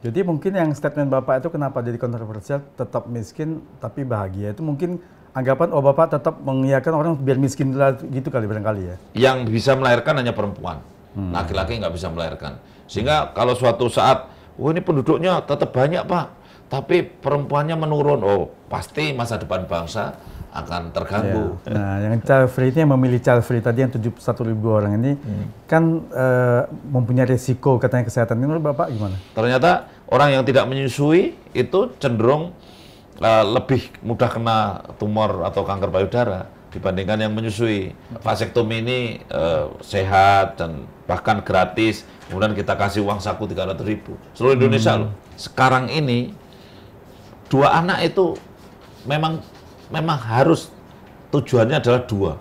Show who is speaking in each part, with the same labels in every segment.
Speaker 1: Jadi mungkin yang statement Bapak itu kenapa jadi kontroversial, tetap miskin tapi bahagia. Itu mungkin anggapan, oh Bapak tetap mengiyakan orang biar miskin gitu kali barangkali ya.
Speaker 2: Yang bisa melahirkan hanya perempuan. Laki-laki nggak bisa melahirkan. Sehingga kalau suatu saat, oh ini penduduknya tetap banyak Pak, tapi perempuannya menurun, oh pasti masa depan bangsa akan terganggu.
Speaker 1: Ya. Nah, yang child free ini, yang memilih child free tadi yang 71.000 orang ini kan mempunyai risiko katanya kesehatan. Ini menurut Bapak gimana?
Speaker 2: Ternyata orang yang tidak menyusui itu cenderung lebih mudah kena tumor atau kanker payudara dibandingkan yang menyusui. Vasektomi ini sehat dan bahkan gratis. Kemudian kita kasih uang saku 300.000. Seluruh Indonesia loh. Sekarang ini 2 anak itu memang harus, tujuannya adalah 2.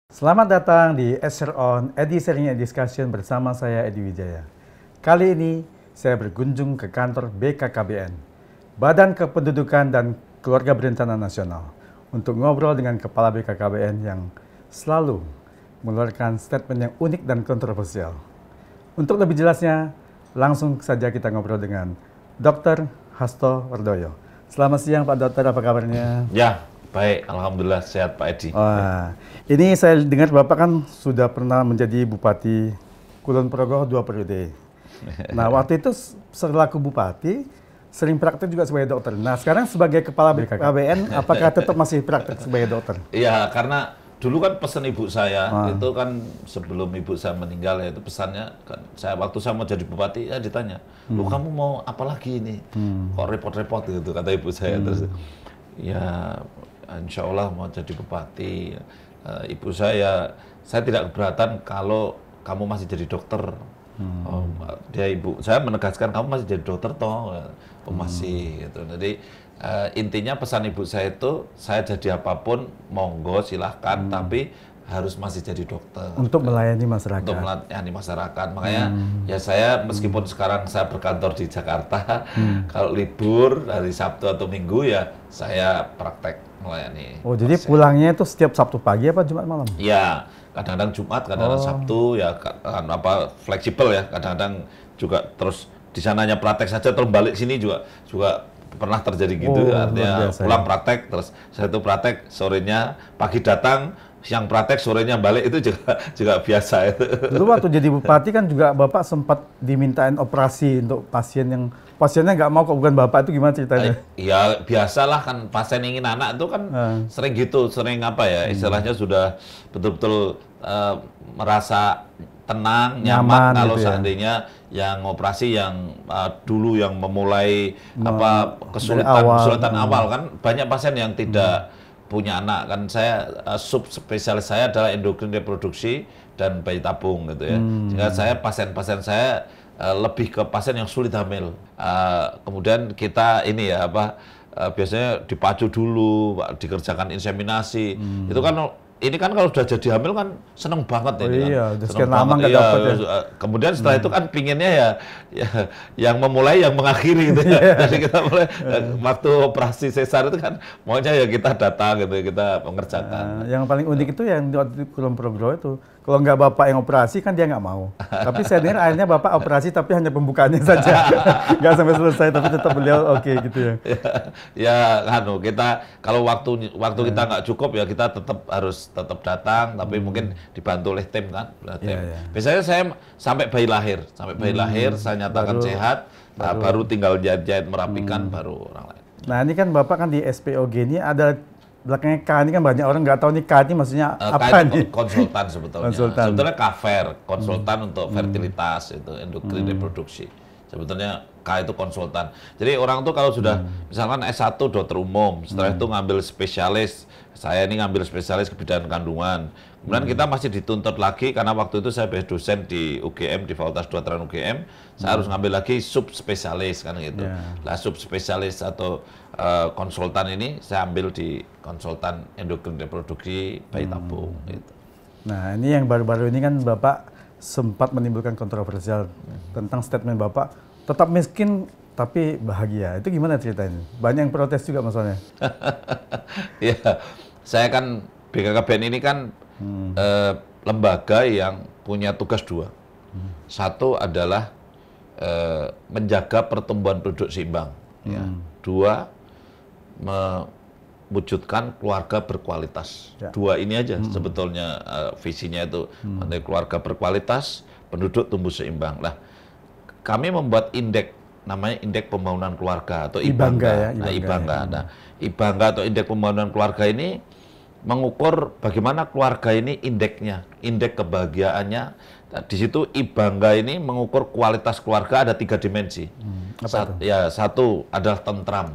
Speaker 1: Selamat datang di SR On, Sharing and Discussion bersama saya Edi Wijaya. Kali ini saya berkunjung ke kantor BKKBN, Badan Kependudukan dan Keluarga Berencana Nasional, untuk ngobrol dengan Kepala BKKBN yang selalu mengeluarkan statement yang unik dan kontroversial. Untuk lebih jelasnya, langsung saja kita ngobrol dengan Dr. Hasto Wardoyo. Selamat siang Pak Dokter, apa kabarnya?
Speaker 2: Ya, baik, alhamdulillah sehat Pak Edi.
Speaker 1: Wah, ini saya dengar Bapak kan sudah pernah menjadi Bupati Kulon Progo 2 periode. Nah, waktu itu selaku Bupati, sering praktek juga sebagai dokter. Nah, sekarang sebagai Kepala BKKBN, apakah tetap masih praktek sebagai dokter?
Speaker 2: Iya, karena dulu kan pesan ibu saya, itu kan sebelum ibu saya meninggal ya, itu pesannya, kan, waktu saya mau jadi Bupati, ya ditanya, lu kamu mau apa lagi ini? Kok repot-repot gitu, kata ibu saya. Terus, ya insya Allah mau jadi Bupati. Ibu saya tidak keberatan kalau kamu masih jadi dokter. Ibu saya menegaskan, kamu masih jadi dokter toh? Oh masih gitu. Jadi intinya pesan ibu saya itu, saya jadi apapun monggo silahkan, tapi harus masih jadi dokter.
Speaker 1: Untuk melayani masyarakat.
Speaker 2: Untuk melayani masyarakat. Makanya ya saya meskipun sekarang saya berkantor di Jakarta, kalau libur hari Sabtu atau Minggu ya saya praktek melayani.
Speaker 1: Oh, jadi pulangnya itu setiap Sabtu pagi apa Jumat malam?
Speaker 2: Iya, kadang-kadang Jumat, kadang-kadang Sabtu, ya fleksibel ya. Kadang-kadang juga terus di sananya praktek saja, terus balik sini juga pernah terjadi gitu. Artinya pulang praktek, terus saya itu praktek sorenya, pagi datang, siang praktek, sorenya balik, itu juga biasa itu.
Speaker 1: Dulu waktu jadi Bupati kan juga Bapak sempat dimintain operasi untuk pasiennya nggak mau, kok bukan Bapak, itu gimana ceritanya?
Speaker 2: Ya biasalah kan, pasien ingin anak itu kan sering gitu, sering apa ya, istilahnya sudah betul-betul merasa tenang, nyaman kalau
Speaker 1: gitu
Speaker 2: seandainya yang operasi yang dulu yang memulai kesulitan awal kan, banyak pasien yang tidak punya anak kan. Saya subspesialis saya adalah endokrin reproduksi dan bayi tabung gitu ya. Sehingga saya pasien-pasien saya lebih ke pasien yang sulit hamil. Kemudian kita ini ya biasanya dipacu dulu, dikerjakan inseminasi. Itu kan ini kan kalau sudah jadi hamil kan seneng banget ini
Speaker 1: iya,
Speaker 2: kan.
Speaker 1: Sekian lama nggak dapat ya.
Speaker 2: Kemudian setelah itu kan pinginnya ya yang memulai yang mengakhiri gitu ya. Jadi kita mulai waktu operasi sesar itu kan maunya ya kita datang gitu, kita mengerjakan.
Speaker 1: Yang paling unik itu yang di Kulon Progo itu, kalau nggak Bapak yang operasi kan dia nggak mau. Tapi saya dengar akhirnya Bapak operasi tapi hanya pembukaannya saja, nggak sampai selesai, tapi tetap beliau oke gitu ya.
Speaker 2: Kita kalau waktu kita nggak cukup ya kita harus tetap datang, tapi mungkin dibantu oleh tim kan. Biasanya saya sampai bayi lahir saya nyatakan sehat, baru tinggal jahit-jahit merapikan, baru orang lain.
Speaker 1: Nah ini kan Bapak kan di SPOG ini ada belakangnya K ini kan banyak orang nggak tahu nih K ini maksudnya apa nih?
Speaker 2: Konsultan sebetulnya. Sebetulnya KFER, konsultan untuk fertilitas, itu endokrin reproduksi. Sebetulnya K itu konsultan. Jadi orang tuh kalau sudah misalkan S1 dokter umum, setelah itu ngambil spesialis, saya ini ngambil spesialis kebidanan kandungan. Kemudian kita masih dituntut lagi, karena waktu itu saya sebagai dosen di UGM, di Fakultas Kedokteran UGM, saya harus ngambil lagi subspesialis kan gitu. Lah subspesialis atau konsultan ini saya ambil di konsultan endokrin reproduksi bayi tabung gitu.
Speaker 1: Nah ini yang baru-baru ini kan Bapak sempat menimbulkan kontroversial tentang statement Bapak, tetap miskin tapi bahagia. Itu gimana ceritanya? Banyak yang protes juga masalahnya.
Speaker 2: Ya, saya kan BKKBN ini kan lembaga yang punya tugas dua. Satu adalah menjaga pertumbuhan penduduk seimbang. Ya. Dua, mewujudkan keluarga berkualitas. Ya. Dua ini aja sebetulnya visinya itu, keluarga berkualitas, penduduk tumbuh seimbang. Nah, kami membuat indeks, namanya indeks pembangunan keluarga atau IBANGA.
Speaker 1: Ya,
Speaker 2: nah, IBANGA. Nah, IBANGA atau indeks pembangunan keluarga ini mengukur bagaimana keluarga ini indeksnya, indeks kebahagiaannya. Nah, di situ IBANGA ini mengukur kualitas keluarga ada 3 dimensi. Satu adalah tentram,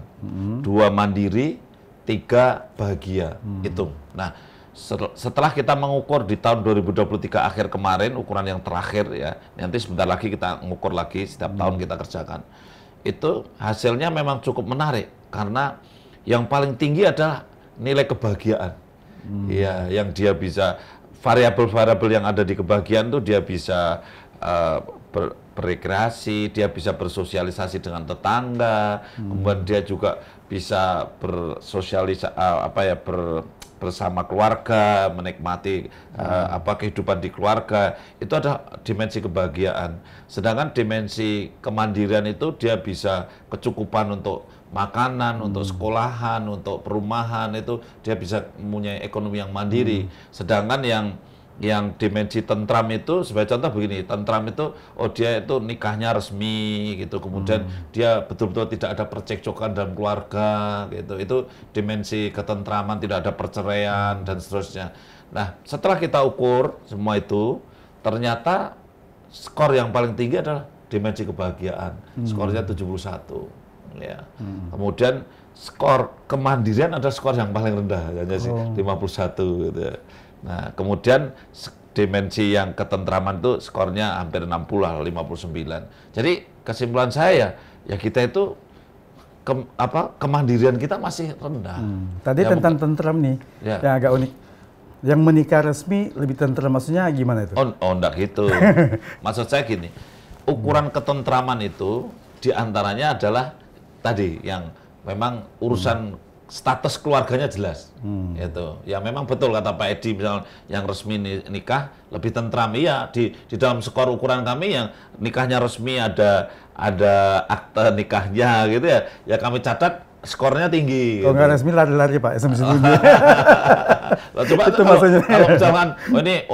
Speaker 2: 2 mandiri, 3 bahagia. Hitung. Nah, setelah kita mengukur di tahun 2023 akhir kemarin, ukuran yang terakhir ya, nanti sebentar lagi kita mengukur lagi, setiap tahun kita kerjakan. Itu hasilnya memang cukup menarik, karena yang paling tinggi adalah nilai kebahagiaan. Ya, yang dia bisa, variabel-variabel yang ada di kebahagiaan itu dia bisa berrekreasi, dia bisa bersosialisasi dengan tetangga, kemudian dia juga bisa bersosialisasi bersama keluarga, menikmati kehidupan di keluarga. Itu ada dimensi kebahagiaan. Sedangkan dimensi kemandirian itu dia bisa kecukupan untuk makanan, untuk sekolahan, untuk perumahan, itu dia bisa mempunyai ekonomi yang mandiri. Sedangkan yang dimensi tentram itu, sebagai contoh begini, tentram itu, dia itu nikahnya resmi gitu, kemudian dia betul-betul tidak ada percekcokan dalam keluarga gitu, itu dimensi ketentraman, tidak ada perceraian dan seterusnya. Nah, setelah kita ukur semua itu, ternyata skor yang paling tinggi adalah dimensi kebahagiaan, skornya 71 ya. Kemudian skor kemandirian ada skor yang paling rendah, hanya 51 gitu. Nah, kemudian dimensi yang ketentraman itu skornya hampir 60 lah, 59. Jadi kesimpulan saya ya kita itu kemandirian kita masih rendah.
Speaker 1: Tadi ya, tentang tentram nih, yang agak unik. Yang menikah resmi lebih tentram, maksudnya gimana itu?
Speaker 2: Enggak gitu. Maksud saya gini, ukuran ketentraman itu diantaranya adalah tadi yang memang urusan status keluarganya jelas, gitu. Ya memang betul kata Pak Edi, misalnya yang resmi nikah lebih tentram. Iya, di dalam skor ukuran kami yang nikahnya resmi ada akte nikahnya gitu ya. Ya kami catat skornya tinggi.
Speaker 1: Kalau nggak resmi lari-lari Pak, SMS-nya.
Speaker 2: Coba itu kalau misalkan ini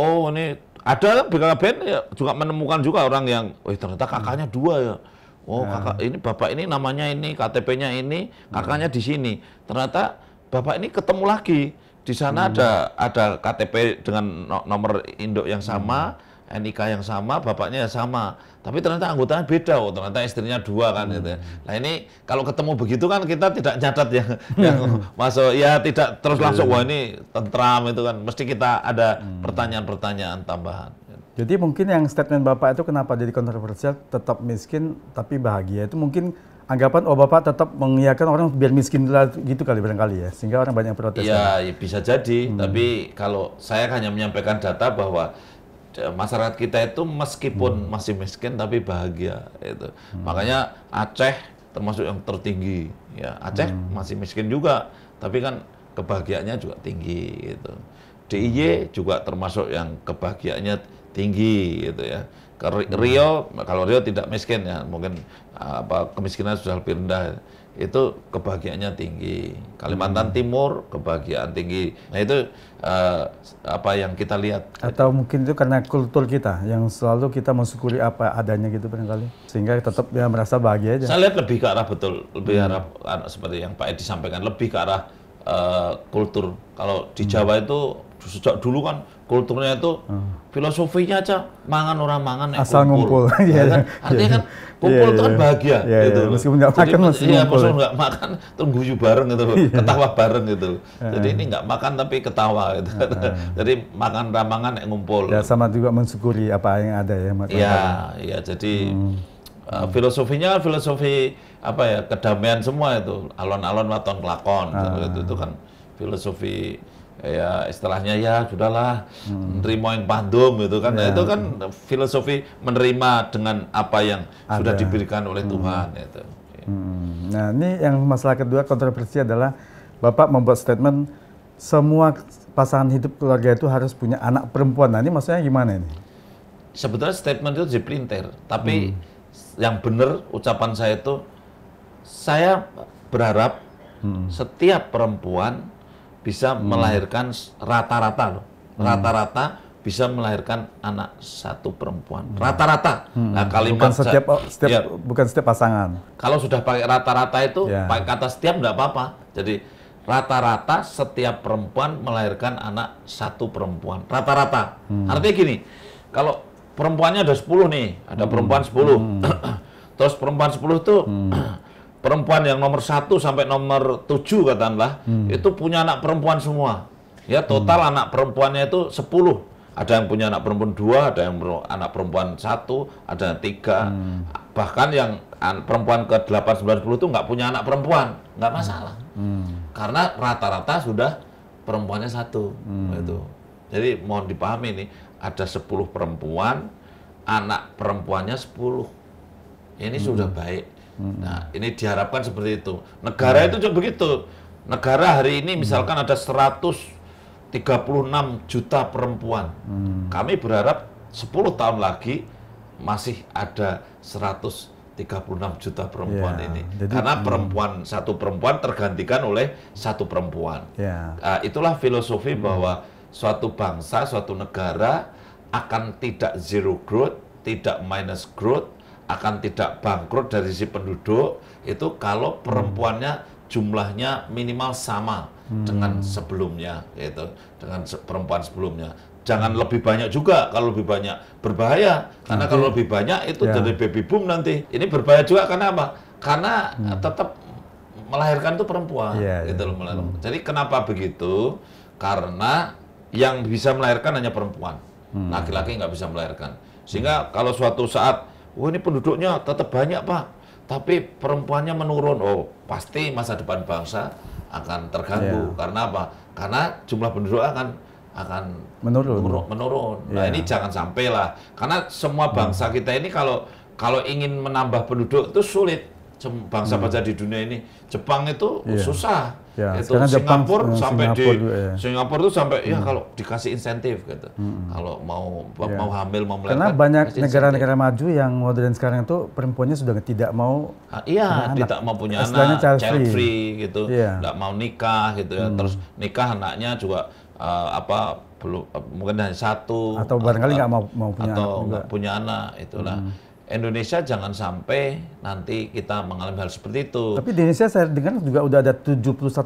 Speaker 2: ada BKKBN ya juga menemukan juga orang yang ternyata kakaknya 2 ya. Kakak ini, bapak ini namanya ini, KTP-nya ini, kakaknya di sini. Ternyata bapak ini ketemu lagi. Di sana ada KTP dengan nomor induk yang sama, NIK yang sama, bapaknya yang sama. Tapi ternyata anggotanya beda, ternyata istrinya 2 kan gitu. Nah ini kalau ketemu begitu kan kita tidak nyatat yang masuk, ya tidak terus langsung wah ini tentram itu kan. Mesti kita ada pertanyaan-pertanyaan tambahan.
Speaker 1: Jadi mungkin yang statement Bapak itu kenapa jadi kontroversial, tetap miskin tapi bahagia, itu mungkin anggapan Bapak tetap mengiyakan orang biar miskin gitu kali barangkali ya, sehingga orang banyak protes.
Speaker 2: Ya bisa jadi, tapi kalau saya hanya menyampaikan data bahwa masyarakat kita itu meskipun masih miskin tapi bahagia itu. Makanya Aceh termasuk yang tertinggi ya. Aceh masih miskin juga, tapi kan kebahagiaannya juga tinggi gitu. DIY juga termasuk yang kebahagiaannya tinggi gitu ya. Riau, kalau Riau tidak miskin ya, mungkin kemiskinan sudah lebih rendah, itu kebahagiaannya tinggi. Kalimantan Timur kebahagiaan tinggi. Nah itu yang kita lihat.
Speaker 1: Atau mungkin itu karena kultur kita yang selalu kita mensyukuri apa adanya gitu barangkali, sehingga tetap ya merasa bahagia aja.
Speaker 2: Saya lihat lebih ke arah lebih arah seperti yang Pak Edi sampaikan, lebih ke arah kultur. Kalau di Jawa itu sejak dulu kan kulturnya itu filosofinya aja mangan orang mangan
Speaker 1: asal ngumpul.
Speaker 2: Kan? Artinya kan kumpul itu kan bahagia gitu.
Speaker 1: Meskipun nggak makan masih ngumpul.
Speaker 2: Meskipun nggak makan terus guyu bareng gitu, ketawa bareng gitu. Jadi ini nggak makan tapi ketawa gitu. Jadi makan ramangan ngumpul.
Speaker 1: Ya sama juga mensyukuri apa yang ada ya.
Speaker 2: Iya, jadi filosofinya filosofi kedamaian semua itu, alon-alon waton kelakon itu kan filosofi ya istilahnya ya sudahlah nerima yang pandum gitu kan. Nah, itu kan filosofi menerima dengan apa yang sudah diberikan oleh Tuhan itu.
Speaker 1: Nah ini yang masalah kedua kontroversi adalah Bapak membuat statement semua pasangan hidup keluarga itu harus punya anak perempuan. Nah, ini maksudnya gimana ini?
Speaker 2: Sebetulnya statement itu dipelintir, tapi yang benar ucapan saya itu, saya berharap setiap perempuan bisa melahirkan rata-rata loh, rata-rata bisa melahirkan anak satu perempuan, rata-rata. Nah, kalimat
Speaker 1: bukan setiap pasangan.
Speaker 2: Kalau sudah pakai rata-rata itu, pakai kata setiap enggak apa-apa. Jadi rata-rata setiap perempuan melahirkan anak satu perempuan, rata-rata. Artinya gini, kalau perempuannya ada 10 nih, ada perempuan 10. Terus perempuan 10 itu perempuan yang nomor 1 sampai nomor 7 katakanlah, itu punya anak perempuan semua. Ya, total anak perempuannya itu 10. Ada yang punya anak perempuan 2, ada yang anak perempuan 1, ada yang 3. Bahkan yang perempuan ke 8, 9, 10 itu nggak punya anak perempuan, nggak masalah. Karena rata-rata sudah perempuannya 1. Gitu. Jadi mohon dipahami ini, ada 10 perempuan, anak perempuannya 10. Ini sudah baik. Nah, ini diharapkan seperti itu. Negara itu juga begitu. Negara hari ini misalkan ada 136 juta perempuan. Kami berharap 10 tahun lagi masih ada 136 juta perempuan ini. Jadi, karena satu perempuan tergantikan oleh satu perempuan. Itulah filosofi bahwa suatu bangsa, suatu negara akan tidak zero growth, tidak minus growth, akan tidak bangkrut dari sisi penduduk, itu kalau perempuannya jumlahnya minimal sama dengan sebelumnya, yaitu dengan perempuan sebelumnya. Jangan lebih banyak juga, kalau lebih banyak berbahaya, karena kalau lebih banyak itu jadi baby boom nanti. Ini berbahaya juga karena apa? Karena tetap melahirkan itu perempuan, gitu loh. Jadi kenapa begitu? Karena yang bisa melahirkan hanya perempuan, laki-laki nggak bisa melahirkan. Sehingga kalau suatu saat, ini penduduknya tetap banyak Pak, tapi perempuannya menurun, pasti masa depan bangsa akan terganggu. Karena apa? Karena jumlah penduduk akan menurun. Nah, ini jangan sampai lah. Karena semua bangsa kita ini kalau ingin menambah penduduk itu sulit. Bangsa-bangsa di dunia ini, Jepang itu susah. Itu Singapura itu sampai kalau dikasih insentif gitu. Kalau mau hamil, mau melahirkan.
Speaker 1: Karena banyak negara-negara maju yang modern sekarang itu perempuannya sudah tidak mau
Speaker 2: tidak mau punya anak, child free gitu. Tidak mau nikah gitu ya. Terus nikah anaknya juga belum, mungkin hanya satu
Speaker 1: atau barangkali nggak mau punya
Speaker 2: atau
Speaker 1: anak
Speaker 2: nggak punya anak itulah. Indonesia jangan sampai nanti kita mengalami hal seperti itu.
Speaker 1: Tapi di Indonesia saya dengar juga udah ada 71.000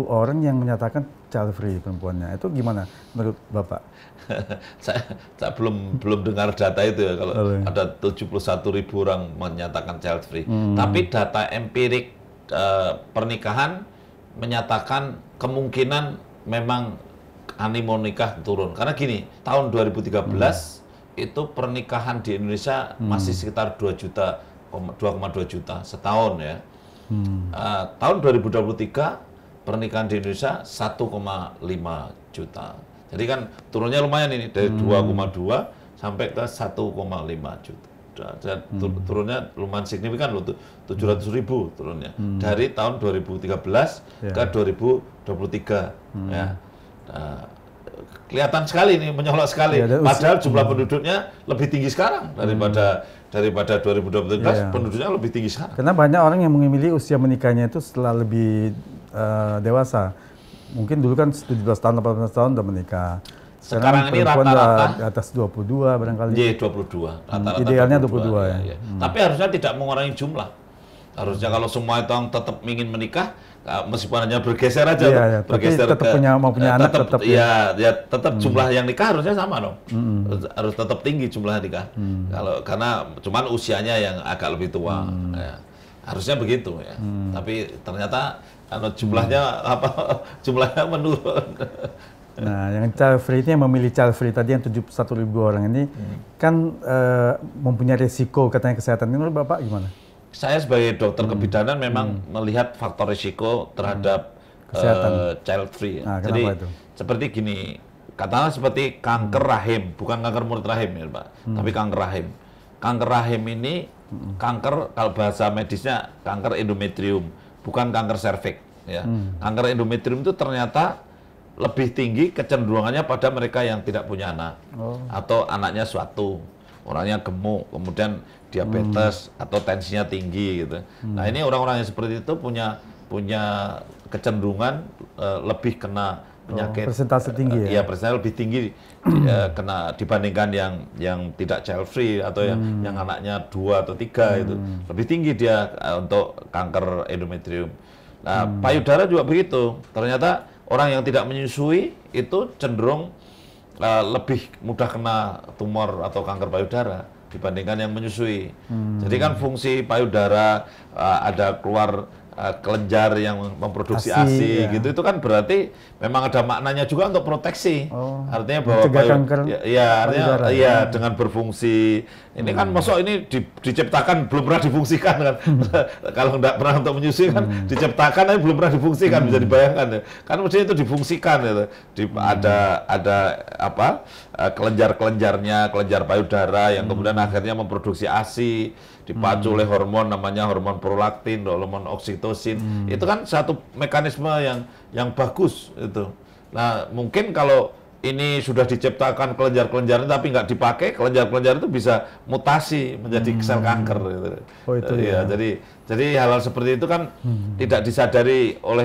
Speaker 1: orang yang menyatakan child free perempuannya. Itu gimana menurut Bapak?
Speaker 2: saya belum dengar data itu ya, kalau ada 71.000 orang menyatakan child free. Tapi data empirik pernikahan menyatakan kemungkinan memang animo nikah turun. Karena gini, tahun 2013 itu pernikahan di Indonesia masih sekitar 2,2 juta setahun ya. Tahun 2023 pernikahan di Indonesia 1,5 juta. Jadi kan turunnya lumayan ini, dari 2,2 sampai ke 1,5 juta. Turunnya lumayan signifikan loh, 700.000 turunnya. Dari tahun 2013 ke 2023 ya. Kelihatan sekali nih, menyolok sekali. Padahal jumlah penduduknya lebih tinggi sekarang daripada 2013, penduduknya lebih tinggi sekarang.
Speaker 1: Karena banyak orang yang memilih usia menikahnya itu setelah lebih dewasa. Mungkin dulu kan 17 tahun, 18 tahun udah menikah.
Speaker 2: Sekarang ini rata-rata
Speaker 1: di atas 22 barangkali.
Speaker 2: 22. Rata-rata
Speaker 1: idealnya 22 ya.
Speaker 2: Tapi harusnya tidak mengurangi jumlah. Harusnya kalau semua itu tetap ingin menikah, meskipun hanya bergeser aja, bergeser
Speaker 1: tetap mau punya anak,
Speaker 2: tetap jumlah yang nikah harusnya sama dong. Harus tetap tinggi jumlah nikah. Karena cuman usianya yang agak lebih tua. Harusnya begitu ya. Tapi ternyata jumlahnya menurun.
Speaker 1: Nah, yang child free ini, yang memilih child free tadi yang 71.000 orang ini kan mempunyai risiko katanya kesehatan. Ini menurut Bapak gimana?
Speaker 2: Saya sebagai dokter kebidanan memang melihat faktor risiko terhadap child free. Jadi itu? Seperti gini, katakanlah seperti kanker rahim, bukan kanker mulut rahim ya Pak, tapi kanker rahim. Kanker rahim ini kanker, kalau bahasa medisnya kanker endometrium, bukan kanker serviks. Ya. Kanker endometrium itu ternyata lebih tinggi kecenderungannya pada mereka yang tidak punya anak atau anaknya suatu orangnya gemuk, kemudian diabetes atau tensinya tinggi gitu. Nah ini orang-orang yang seperti itu punya kecenderungan lebih kena penyakit.
Speaker 1: Persentase tinggi ya?
Speaker 2: Iya, persentase lebih tinggi kena dibandingkan yang tidak child free atau yang anaknya 2 atau 3 itu. Lebih tinggi dia untuk kanker endometrium. Nah, payudara juga begitu. Ternyata orang yang tidak menyusui itu cenderung lebih mudah kena tumor atau kanker payudara dibandingkan yang menyusui. Jadi kan fungsi payudara ada keluar kelenjar yang memproduksi ASI gitu, itu kan berarti memang ada maknanya juga untuk proteksi. Artinya bahwa artinya dengan berfungsi. Ini kan masuk ini diciptakan belum pernah difungsikan kan. Kalau nggak pernah untuk menyusui kan diciptakan tapi belum pernah difungsikan, bisa dibayangkan ya. Kan mestinya itu difungsikan gitu. Ada apa? Kelenjar-kelenjarnya, kelenjar payudara yang kemudian akhirnya memproduksi ASI, dipacu oleh hormon namanya hormon prolaktin, hormon oksitosin. Itu kan satu mekanisme yang bagus itu. Nah, mungkin kalau ini sudah diciptakan kelenjar-kelenjar tapi nggak dipakai, kelenjar-kelenjar itu bisa mutasi menjadi sel kanker gitu.
Speaker 1: Oh itu ya.
Speaker 2: Jadi hal-hal seperti itu kan tidak disadari oleh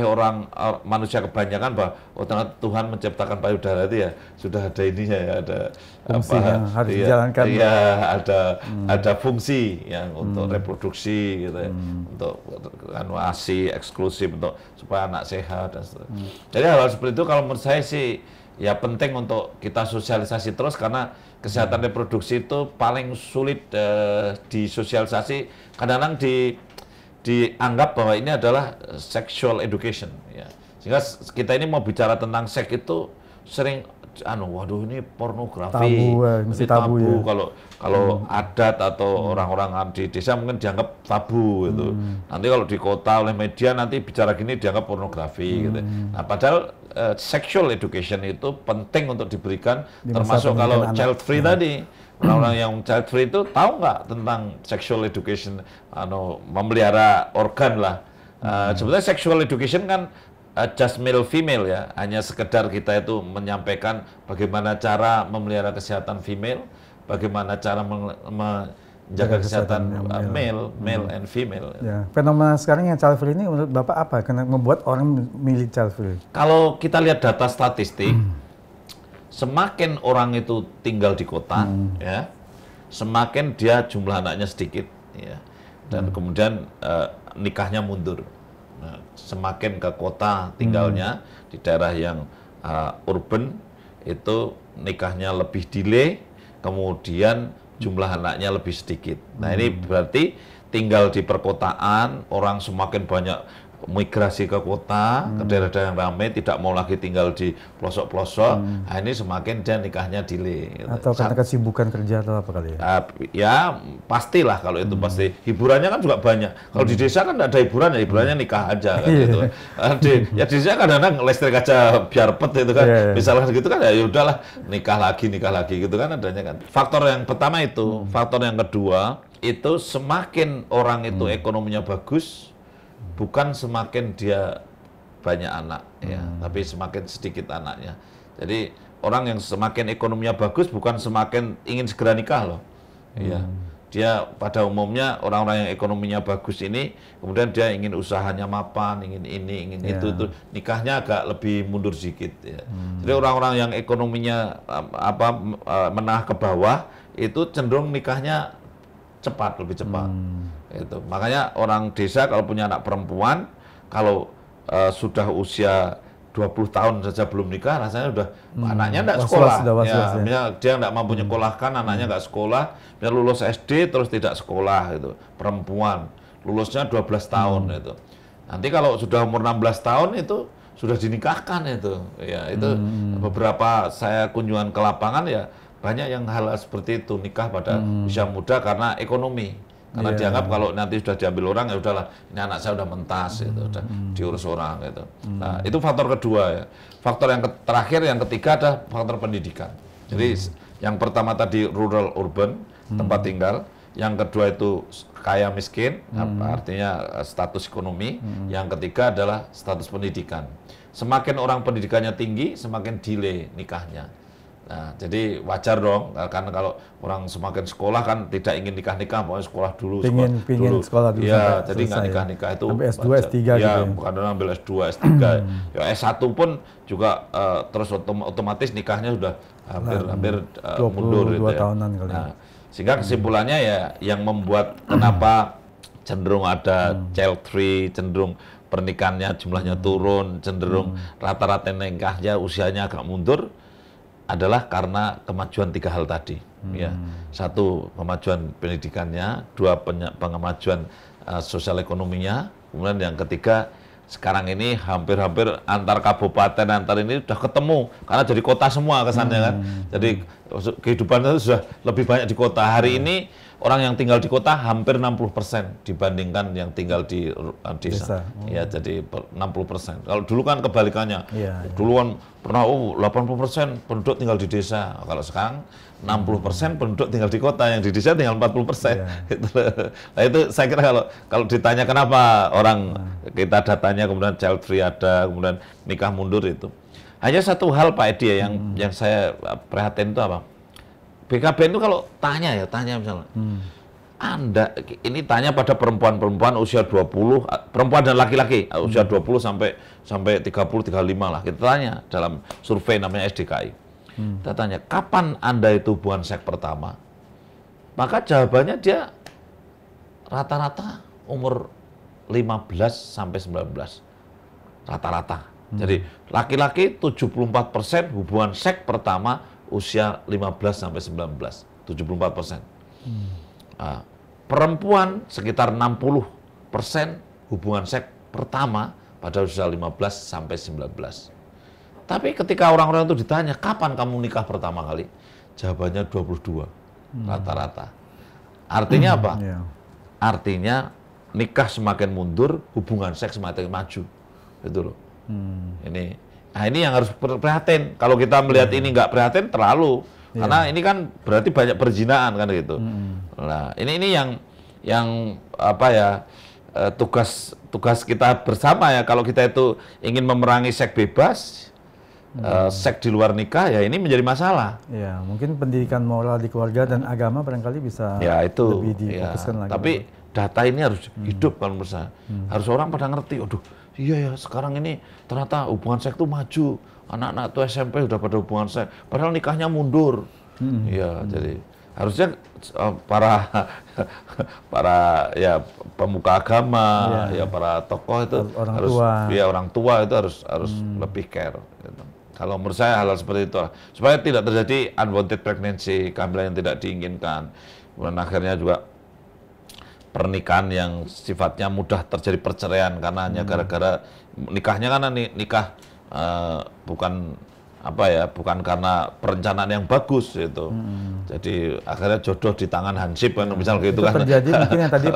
Speaker 2: manusia kebanyakan bahwa ternyata Tuhan menciptakan payudara itu ya sudah ada ininya ya, ada
Speaker 1: fungsi yang harus dijalankan.
Speaker 2: Iya, ada fungsi yang untuk reproduksi gitu ya, untuk ASI eksklusif untuk supaya anak sehat dan seterusnya. Jadi hal-hal seperti itu kalau menurut saya sih ya penting untuk kita sosialisasi terus karena kesehatan reproduksi itu paling sulit disosialisasi. Kadang-kadang dianggap bahwa ini adalah sexual education ya. Sehingga kita ini mau bicara tentang seks itu sering waduh ini pornografi, tabu ya. Kalau adat atau orang-orang di desa mungkin dianggap tabu gitu. Nanti kalau di kota oleh media nanti bicara gini dianggap pornografi gitu. Nah, padahal sexual education itu penting untuk diberikan, termasuk kalau child free tadi. Orang-orang yang child free itu tahu nggak tentang sexual education, memelihara organ lah. Sebenarnya sexual education kan just male female ya, hanya sekedar kita itu menyampaikan bagaimana cara memelihara kesehatan female, bagaimana cara menjaga kesehatan male and female.
Speaker 1: Ya. Fenomena sekarang yang child free ini menurut Bapak apa? Karena membuat orang milih child free.
Speaker 2: Kalau kita lihat data statistik, semakin orang itu tinggal di kota, ya, semakin dia jumlah anaknya sedikit, ya, dan kemudian nikahnya mundur. Nah, semakin ke kota tinggalnya di daerah yang urban itu nikahnya lebih delay, kemudian jumlah anaknya lebih sedikit. Nah ini berarti tinggal di perkotaan orang semakin banyak migrasi ke kota, ke daerah-daerah yang ramai, tidak mau lagi tinggal di pelosok-pelosok. Nah ini semakin dia nikahnya delay.
Speaker 1: Atau karena kesibukan kerja atau apa kali ya?
Speaker 2: Ya pastilah kalau itu pasti. Hiburannya kan juga banyak. Kalau di desa kan tidak ada hiburan, ya hiburannya nikah aja kan gitu. Ya di desa kadang-kadang listrik aja biar pet itu kan. Misalnya gitu kan ya udahlah nikah lagi gitu kan adanya kan. Faktor yang pertama itu, faktor yang kedua itu semakin orang itu ekonominya bagus, bukan semakin dia banyak anak ya, tapi semakin sedikit anaknya. Jadi orang yang semakin ekonominya bagus bukan semakin ingin segera nikah loh. Ya. Dia pada umumnya orang-orang yang ekonominya bagus ini kemudian dia ingin usahanya mapan, ingin ini, ingin itu nikahnya agak lebih mundur sedikit ya. Jadi orang-orang yang ekonominya menengah ke bawah itu cenderung nikahnya lebih cepat. Itu. Makanya orang desa kalau punya anak perempuan, kalau sudah usia 20 tahun saja belum nikah, rasanya udah anaknya enggak sekolah. Misalnya dia enggak mampu nyekolahkan, anaknya enggak sekolah, dia lulus SD terus tidak sekolah itu. Perempuan, lulusnya 12 tahun itu. Nanti kalau sudah umur 16 tahun itu sudah dinikahkan itu. Ya, itu beberapa saya kunjungan ke lapangan ya banyak yang hal seperti itu, nikah pada usia muda karena ekonomi. Karena dianggap kalau nanti sudah diambil orang ya udahlah, ini anak saya udah mentas gitu, udah diurus orang gitu. Nah, itu faktor kedua ya. Faktor yang terakhir yang ketiga ada faktor pendidikan. Jadi yang pertama tadi rural urban, tempat tinggal, yang kedua itu kaya miskin, artinya status ekonomi, yang ketiga adalah status pendidikan. semakin orang pendidikannya tinggi, semakin delay nikahnya. Nah, jadi wajar dong, karena kalau orang semakin sekolah kan tidak ingin nikah-nikah, pokoknya sekolah dulu,
Speaker 1: Pingin sekolah dulu
Speaker 2: ya,
Speaker 1: sampai
Speaker 2: jadi nggak
Speaker 1: selesai.
Speaker 2: nikah-nikah itu
Speaker 1: Sampai S2,
Speaker 2: wajar.
Speaker 1: S3 gitu
Speaker 2: ya,
Speaker 1: ya.
Speaker 2: bukan orang ambil S2, S3, ya S1 pun juga terus otomatis nikahnya sudah hampir mundur gitu ya.
Speaker 1: tahunan kali.
Speaker 2: Nah, sehingga kesimpulannya ya yang membuat kenapa cenderung ada child free, cenderung pernikahannya jumlahnya turun, cenderung rata-rata nikahnya usianya agak mundur adalah karena kemajuan 3 hal tadi. Ya, 1 kemajuan pendidikannya, 2 kemajuan sosial ekonominya, kemudian yang ketiga sekarang ini hampir-hampir antar kabupaten antar ini sudah ketemu karena jadi kota semua kesannya kan. Jadi kehidupan itu sudah lebih banyak di kota. Hari ini orang yang tinggal di kota hampir 60% dibandingkan yang tinggal di desa. Ya, jadi 60%. Kalau dulu kan kebalikannya. Dulu kan pernah 80% penduduk tinggal di desa. Kalau sekarang 60% penduduk tinggal di kota, yang di desa tinggal 40%. Nah itu saya kira kalau ditanya kenapa orang kita datanya kemudian child free ada, kemudian nikah mundur itu. Hanya satu hal Pak Edi ya, yang saya prihatin itu apa? BKBN itu kalau tanya misalnya, Anda ini tanya pada perempuan-perempuan usia 20, perempuan dan laki-laki usia 20 sampai 30, 35 lah. Kita tanya dalam survei namanya SDKI. Kita tanya, kapan Anda itu hubungan seks pertama? Maka jawabannya dia rata-rata umur 15 sampai 19. Rata-rata. Jadi laki-laki 74% hubungan seks pertama usia 15 sampai 19. 74%. Nah, perempuan sekitar 60% hubungan seks pertama pada usia 15 sampai 19. Tapi ketika orang-orang itu ditanya, kapan kamu nikah pertama kali? Jawabannya 22, rata-rata. Artinya apa? Artinya nikah semakin mundur, hubungan seks semakin maju. Itu loh. Ini yang harus prihatin. Kalau kita melihat ini nggak prihatin, terlalu. Karena ini kan berarti banyak perzinahan kan gitu. Nah, ini yang apa ya, tugas kita bersama ya. Kalau kita itu ingin memerangi seks bebas, seks di luar nikah, ya ini menjadi masalah.
Speaker 1: Ya, mungkin pendidikan moral di keluarga dan agama barangkali bisa lebih difokuskan lagi.
Speaker 2: Tapi data ini harus hidup kalau menurut saya. Harus orang pada ngerti, aduh iya ya sekarang ini ternyata hubungan seks itu maju. Anak-anak tuh SMP udah pada hubungan seks, padahal nikahnya mundur. Iya, jadi harusnya para ya pemuka agama, ya para tokoh itu orang tua itu harus lebih care. Gitu. Kalau menurut saya hal seperti itu, supaya tidak terjadi unwanted pregnancy, kehamilan yang tidak diinginkan, kemudian akhirnya juga pernikahan yang sifatnya mudah terjadi perceraian karena hanya gara-gara nikahnya karena nikah bukan bukan karena perencanaan yang bagus itu. Jadi akhirnya jodoh di tangan Hansip kan misal gitu kan.
Speaker 1: Terjadi mungkin yang tadi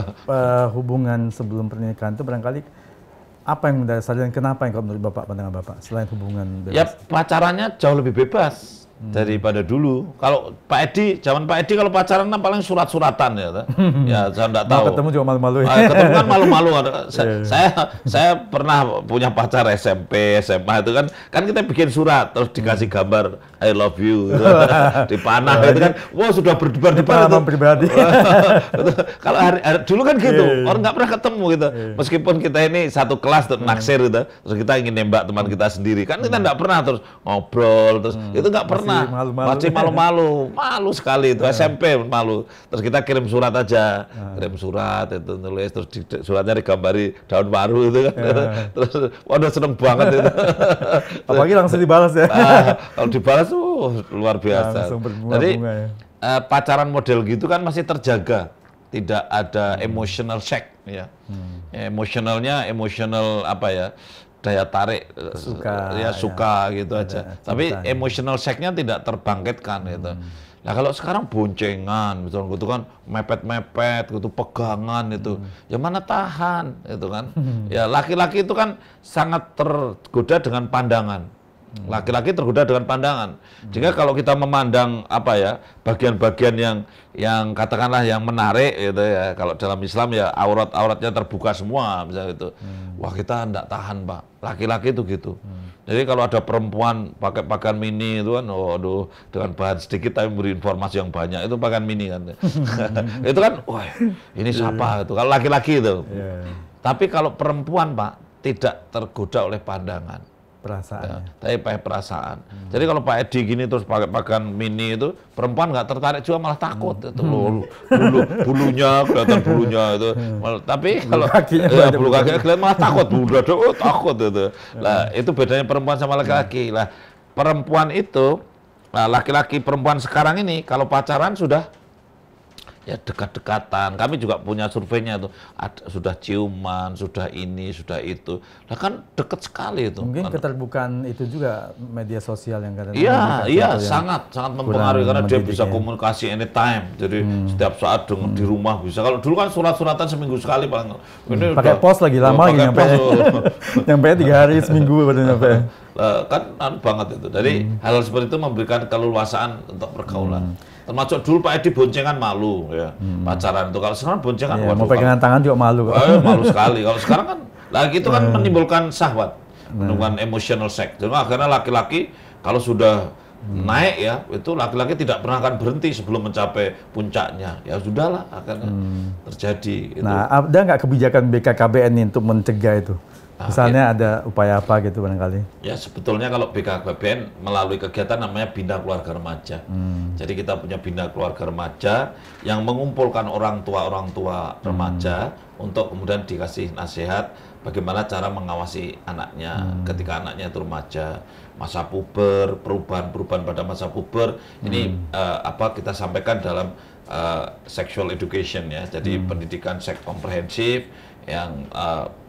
Speaker 1: hubungan sebelum pernikahan itu barangkali apa yang mendasari dan kenapa yang kalau menurut Bapak, pandangan Bapak selain hubungan bebas?
Speaker 2: Ya pacarannya jauh lebih bebas daripada dulu. Kalau Pak Edi, zaman Pak Edi kalau pacaran kan paling surat-suratan ya. Ya saya enggak tahu.
Speaker 1: Ketemu juga malu-malu.
Speaker 2: Ketemu kan malu-malu. Saya pernah punya pacar SMP, SMA itu kan kita bikin surat terus dikasih gambar I love you gitu. Dipanah itu kan. Wah, sudah berdebar-debar itu.
Speaker 1: Pribadi.
Speaker 2: Kalau dulu kan gitu. Orang nggak pernah ketemu gitu. Meskipun kita ini satu kelas tuh naksir gitu. Terus kita ingin nembak teman kita sendiri. Kan kita nggak pernah terus ngobrol terus itu nggak pernah. Masih malu-malu, malu sekali itu SMP malu. Terus kita kirim surat aja, kirim surat itu nulis terus suratnya digambari daun baru itu kan. Terus waduh seneng banget itu.
Speaker 1: Apalagi langsung dibalas ya.
Speaker 2: Kalau dibalas luar biasa. Jadi pacaran model gitu kan masih terjaga, tidak ada emotional shock ya. Emosionalnya emosional daya tarik suka gitu aja. Tapi emotional shock-nya tidak terbangkitkan gitu. Nah kalau sekarang boncengan misalnya gitu kan, mepet-mepet gitu, pegangan itu. Ya mana tahan itu kan. Ya laki-laki itu kan sangat tergoda dengan pandangan. Laki-laki tergoda dengan pandangan. Jika kalau kita memandang apa ya, bagian-bagian yang katakanlah yang menarik gitu ya. Kalau dalam Islam ya auratnya terbuka semua misalnya itu. Wah, kita enggak tahan, Pak. Laki-laki itu gitu. Jadi kalau ada perempuan pakai pakaian mini itu kan, waduh, dengan bahan sedikit tapi beri informasi yang banyak, itu pakaian mini kan. Itu kan, wah, ini siapa itu. Kalau laki-laki itu. Tapi kalau perempuan, Pak, tidak tergoda oleh pandangan.
Speaker 1: Perasaan.
Speaker 2: Ya, tapi pakai perasaan. Jadi kalau Pak Edi gini terus pakai pakaian mini itu, perempuan nggak tertarik juga, malah takut itu loh. Bulunya kelihatan bulunya itu. Tapi kalau bulu kakinya kelihatan malah takut, bulu dada takut itu. Lah itu bedanya perempuan sama laki-laki. Lah perempuan itu, laki-laki perempuan sekarang ini kalau pacaran sudah ya dekat-dekatan. Kami juga punya surveinya tuh, sudah ciuman, sudah ini, sudah itu. Nah kan dekat sekali itu.
Speaker 1: Mungkin keterbukaan itu juga media sosial yang kadang-kadang.
Speaker 2: Iya, sangat mempengaruhi karena dia bisa komunikasi anytime. Jadi setiap saat di rumah bisa. Kalau dulu kan surat-suratan seminggu sekali paling. Ini
Speaker 1: pakai pos lagi lama lagi nyampe 3 hari seminggu baru nyampe.
Speaker 2: Kan banget itu. Jadi hal seperti itu memberikan keleluasaan untuk pergaulan. Termasuk dulu Pak Edi boncengan malu ya, pacaran itu. Kalau sekarang boncengan
Speaker 1: mau pegangan tangan juga malu.
Speaker 2: Malu sekali. Kalau sekarang kan lagi itu kan menimbulkan syahwat, menimbulkan emotional sex. Jadi akhirnya laki-laki kalau sudah naik ya, itu laki-laki tidak pernah akan berhenti sebelum mencapai puncaknya. Ya sudahlah akhirnya terjadi.
Speaker 1: Nah, ada nggak kebijakan BKKBN ini untuk mencegah itu? Misalnya ada upaya apa gitu barangkali? Ya
Speaker 2: sebetulnya kalau BKKBN melalui kegiatan namanya Bina Keluarga Remaja. Jadi kita punya Bina Keluarga Remaja yang mengumpulkan orang tua remaja untuk kemudian dikasih nasihat bagaimana cara mengawasi anaknya ketika anaknya itu remaja, masa puber, perubahan pada masa puber. Ini apa kita sampaikan dalam sexual education ya. Jadi pendidikan seks komprehensif yang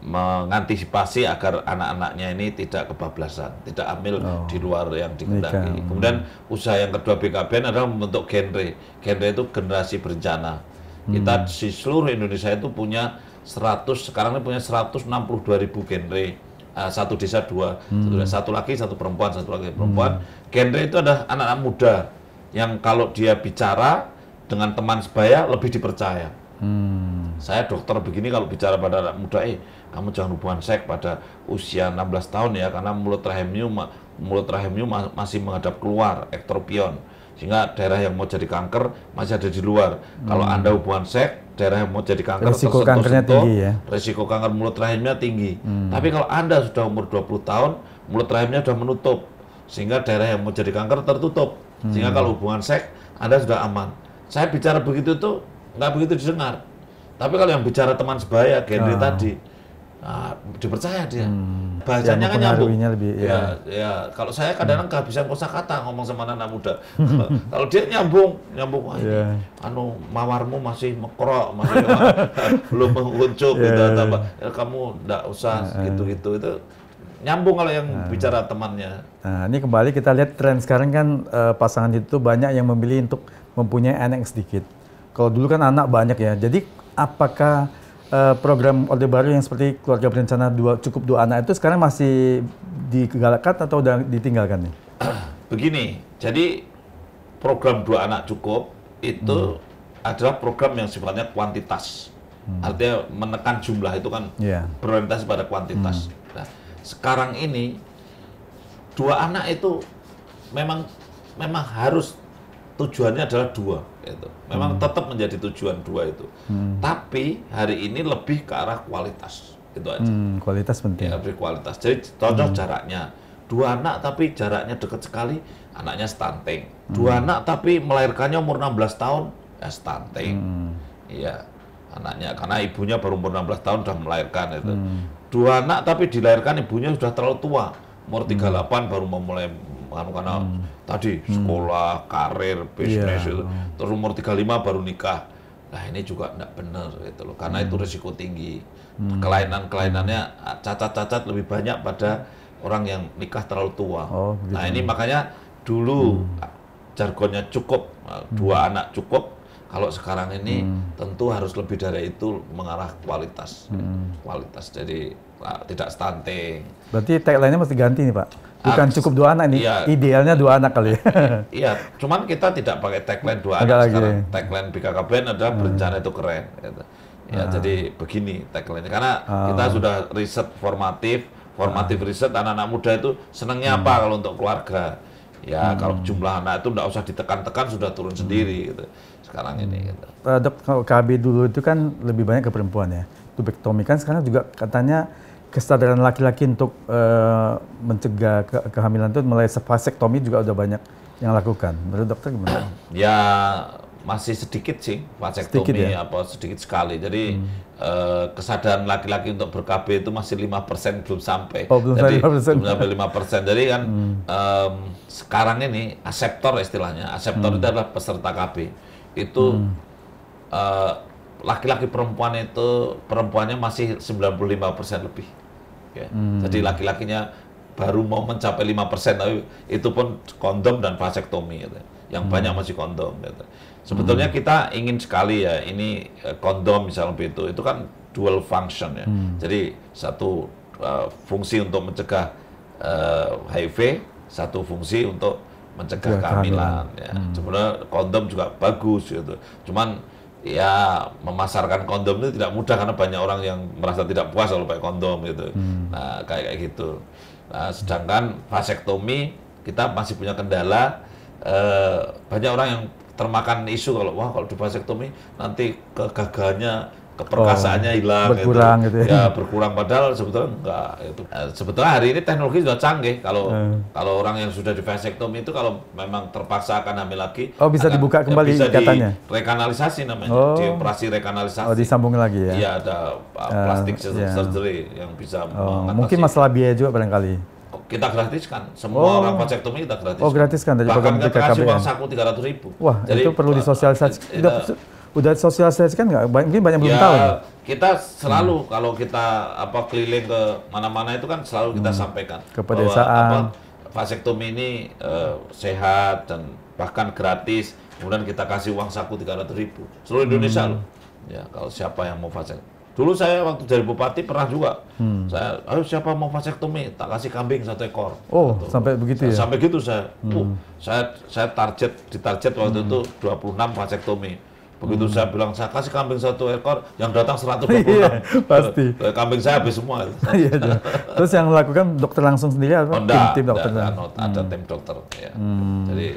Speaker 2: mengantisipasi agar anak-anaknya ini tidak kebablasan, tidak hamil di luar yang dikehendaki. Kemudian usaha yang kedua BKBN adalah membentuk genre. Genre itu generasi berencana. Kita di seluruh Indonesia itu punya sekarang ini punya 162.000 genre. Satu desa dua, satu laki, satu perempuan, satu laki, perempuan. Genre itu adalah anak-anak muda yang kalau dia bicara dengan teman sebaya lebih dipercaya. Saya dokter begini kalau bicara pada anak muda, kamu jangan hubungan seks pada usia 16 tahun ya, karena mulut rahimnya masih menghadap keluar, ektropion, sehingga daerah yang mau jadi kanker masih ada di luar. Kalau Anda hubungan seks, daerah yang mau jadi kanker
Speaker 1: risiko kankernya tinggi ya.
Speaker 2: Risiko kanker mulut rahimnya tinggi. Tapi kalau Anda sudah umur 20 tahun, mulut rahimnya sudah menutup, sehingga daerah yang mau jadi kanker tertutup. Sehingga kalau hubungan seks, Anda sudah aman. Saya bicara begitu tuh nggak begitu didengar. Tapi kalau yang bicara teman sebaya, genre tadi, dipercaya dia. Bahasanya kan nyambung. Ya, kalau saya kadang-kadang kehabisan kosakata ngomong sama anak muda. Kalau dia nyambung, wah ini, mawarmu masih mekrok, masih belum menguncup gitu, kamu nggak usah gitu-gitu itu. Nyambung kalau yang bicara temannya.
Speaker 1: Nah, ini kembali kita lihat tren sekarang kan pasangan itu banyak yang memilih untuk mempunyai anak sedikit. Kalau dulu kan anak banyak ya, jadi apakah program Orde Baru yang seperti keluarga berencana cukup 2 anak itu sekarang masih digalakkan atau udah ditinggalkan nih?
Speaker 2: Begini, jadi program 2 anak cukup itu adalah program yang sifatnya kuantitas. Artinya menekan jumlah itu kan berorientasi pada kuantitas. Nah, sekarang ini 2 anak itu memang harus tujuannya adalah 2 itu. Memang tetap menjadi tujuan 2 itu. Tapi hari ini lebih ke arah kualitas. Itu aja.
Speaker 1: Kualitas penting.
Speaker 2: Ya, lebih kualitas. Jadi contoh jaraknya 2 anak tapi jaraknya dekat sekali, anaknya stunting. 2 anak tapi melahirkannya umur 16 tahun, ya stunting. Iya. Anaknya karena ibunya baru umur 16 tahun sudah melahirkan itu. 2 anak tapi dilahirkan ibunya sudah terlalu tua. Umur 38 baru memulai karena tadi sekolah, karir, bisnis itu. Terus umur 35 baru nikah. Nah, ini juga enggak benar gitu loh. Karena itu risiko tinggi. Kelainan-kelainannya cacat-cacat lebih banyak pada orang yang nikah terlalu tua. Nah, ini makanya dulu jargonnya cukup 2 anak cukup. Kalau sekarang ini tentu harus lebih dari itu mengarah kualitas. Kualitas. Jadi tidak stunting.
Speaker 1: Berarti tagline-nya mesti ganti nih, Pak. Bukan cukup 2 anak nih,
Speaker 2: iya,
Speaker 1: idealnya 2 anak kali ya.
Speaker 2: Iya, cuman kita tidak pakai tagline 2
Speaker 1: Ada
Speaker 2: anak
Speaker 1: lagi.
Speaker 2: sekarang. Tagline BKKBN adalah berencana itu keren. Gitu. Ya, jadi begini tagline karena kita sudah riset formatif riset anak-anak muda itu senangnya apa kalau untuk keluarga. Ya, kalau jumlah anak itu nggak usah ditekan-tekan sudah turun sendiri gitu. Sekarang ini. Gitu.
Speaker 1: Dok, kalau KB dulu itu kan lebih banyak ke perempuan ya. Tubektomi kan sekarang juga katanya kesadaran laki-laki untuk mencegah kehamilan itu mulai vasektomi juga udah banyak yang lakukan. Menurut dokter gimana?
Speaker 2: Ya masih sedikit sih vasektomi ya? Sedikit sekali. Jadi kesadaran laki-laki untuk ber-KB itu masih 5% belum sampai.
Speaker 1: Oh, belum
Speaker 2: Jadi
Speaker 1: 5%.
Speaker 2: belum sampai 5%. Jadi kan sekarang ini aseptor istilahnya. Aseptor itu adalah peserta KB. Itu laki-laki perempuannya masih 95% lebih. Ya. Jadi laki-lakinya baru mau mencapai 5%, tapi itu pun kondom dan vasektomi. Gitu. Yang banyak masih kondom. Gitu. Sebetulnya kita ingin sekali ya, ini kondom misalnya itu kan dual function ya. Jadi satu fungsi untuk mencegah HIV, satu fungsi untuk mencegah kehamilan. Ya. Sebenarnya kondom juga bagus gitu. Cuman ya memasarkan kondom itu tidak mudah karena banyak orang yang merasa tidak puas kalau pakai kondom gitu. Nah, kayak gitu. Nah, sedangkan vasektomi kita masih punya kendala, banyak orang yang termakan isu kalau di vasektomi nanti kegagalannya, keperkasaannya hilang,
Speaker 1: berkurang gitu
Speaker 2: ya berkurang, padahal sebetulnya enggak itu. Sebetulnya hari ini teknologi sudah canggih, kalau orang yang sudah di vasektomi itu kalau memang terpaksa akan hamil lagi,
Speaker 1: bisa dibuka kembali
Speaker 2: bisa
Speaker 1: katanya,
Speaker 2: rekanalisasi namanya, dioperasi rekanalisasi.
Speaker 1: Disambung lagi ya.
Speaker 2: Iya, ada plastik surgery yang bisa mengatasi.
Speaker 1: Mungkin masalah biaya juga barangkali.
Speaker 2: Kita gratiskan, semua orang vasektomi kita gratiskan.
Speaker 1: Gratiskan dari program
Speaker 2: BKKBN. Bahkan kita kasih uang
Speaker 1: BKKBN.
Speaker 2: saku 300.000.
Speaker 1: Wah, jadi, itu perlu disosialisasikan. Udah disosialisasikan nggak? Mungkin banyak belum
Speaker 2: ya,
Speaker 1: tahu.
Speaker 2: Kita selalu kalau kita keliling ke mana-mana itu kan selalu kita sampaikan
Speaker 1: ke pedesaan.
Speaker 2: Vasektomi ini sehat dan bahkan gratis. Kemudian kita kasih uang saku 300.000. Seluruh Indonesia loh. Ya, kalau siapa yang mau vasektomi. Dulu saya waktu jadi bupati pernah juga. Ayo siapa mau vasektomi, tak kasih kambing 1 ekor.
Speaker 1: Oh, gitu. Sampai begitu ya?
Speaker 2: Sampai gitu saya. Saya ditarget waktu itu 26 vasektomi. Begitu saya bilang, saya kasih kambing 1 ekor, yang datang 126.
Speaker 1: Iya, pasti.
Speaker 2: Kambing saya habis semua.
Speaker 1: Iya. Terus yang melakukan dokter langsung sendiri atau tim dokter?
Speaker 2: Ada tim dokter. Ya. Jadi,